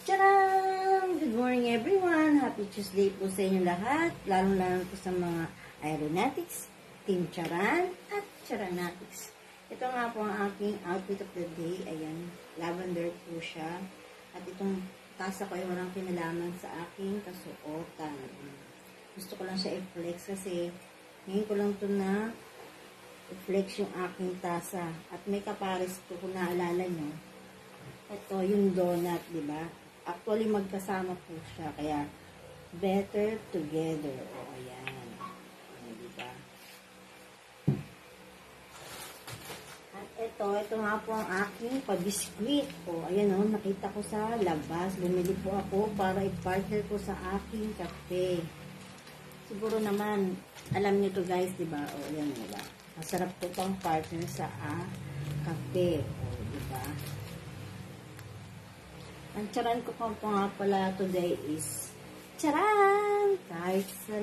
Tcharam! Good morning everyone! Happy Tuesday po sa inyo lahat, lalong-lalo po sa mga aeronautics, Team Charan at Charanatics. Ito nga po ang aking outfit of the day. Ayan, lavender po siya. At itong tasa ko ay walang kinalaman sa aking kasuotan. Gusto ko lang siya i-flex kasi ngayon ko lang ito na i-flex yung aking tasa. At may kapares ko kung naalala nyo. Ito yung donut, di ba? Actually, magkasama po siya. Kaya, better together. O, ayan. Di ba? At ito nga po ang aking pabiskwit. O, ayan o, nakita ko sa labas. Bumili po ako para i-partner ko sa aking kape. Siguro naman, alam nyo to guys, di ba? O, ayan, di ba? Masarap po pang partner sa kape. O, di ba? Ang charan ko pa nga pala today is charan! Kahit sa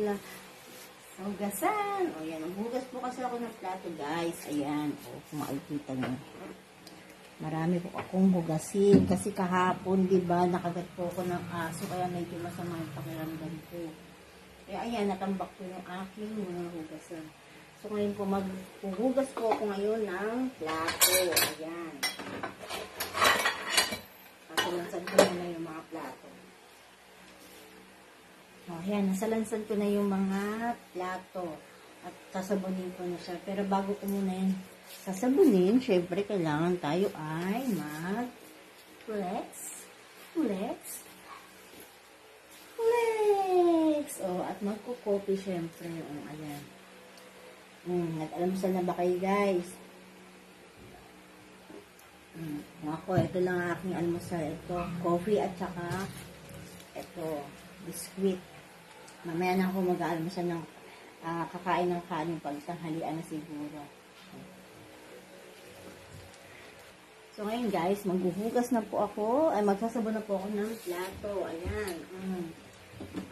hugasan. O yan, maghugas po kasi ako ng plato guys. Ayan, o kung makikita nyo. Marami po akong hugasin. Kasi kahapon, diba, nakagat po ako ng aso. Kaya medyo masama yung pakiramdam ko. Kaya ayan, natambak ko yung aking mga hugasan. So ngayon po, maghugas po ako ngayon ng plato. Ayan. Nasalansan ko na yung mga plato. O, ayan, nasalansan ko na yung mga plato. At sasabunin ko na siya. Pero bago ko muna yan sasabunin, syempre kailangan tayo ay mag-flex. O, at magkukopi syempre. O, ayan. Nag-almusal na ba kayo guys? Ako, ito lang ang aking almusal. Ito, coffee at saka ito, biskuit. Mamaya na ako mag-aalmusal ng kakain ng kanin pag tanghalian na siguro. So, ngayon guys, maghuhugas na po ako. Ay, magsasabon na po ako ng plato. Ayan.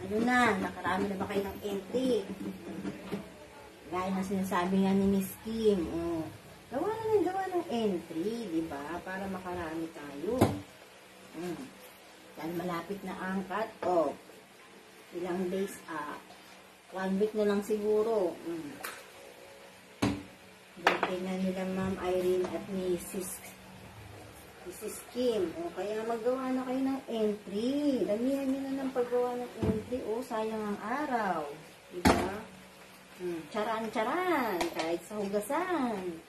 Ano na, nakarami na ba kayo ng entry? Gaya na sinasabi nga ni Miss Kim. Gawa ng entry, di ba? Para makarami tayo. Dahil malapit na ang cut-off. Ilang days 1 week na lang siguro. Birthday na nila Ma'am Irene at Mrs. Kim. Kaya magawa na kayo ng entry. Damihan nyo na ng paggawa ng entry. Sayang ang araw. Di ba? Charan. Kahit sa hugasan.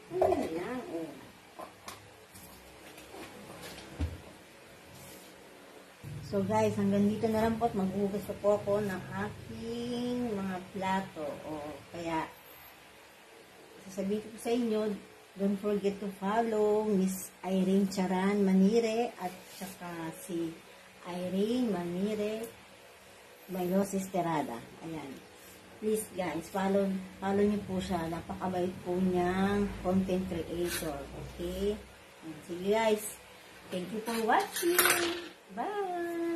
Ayan na lang, So guys, hanggang dito na lang po at maghugas po ako ng aking mga plato. Kaya, sasabihin ko sa inyo, don't forget to follow Miss Irene Charan Manire at saka si Irene Manire Bailosis Terada. Ayan. Please guys, follow niyo po siya. Napakabait po niyang content creator. Okay? Sige guys. Thank you for watching. Bye!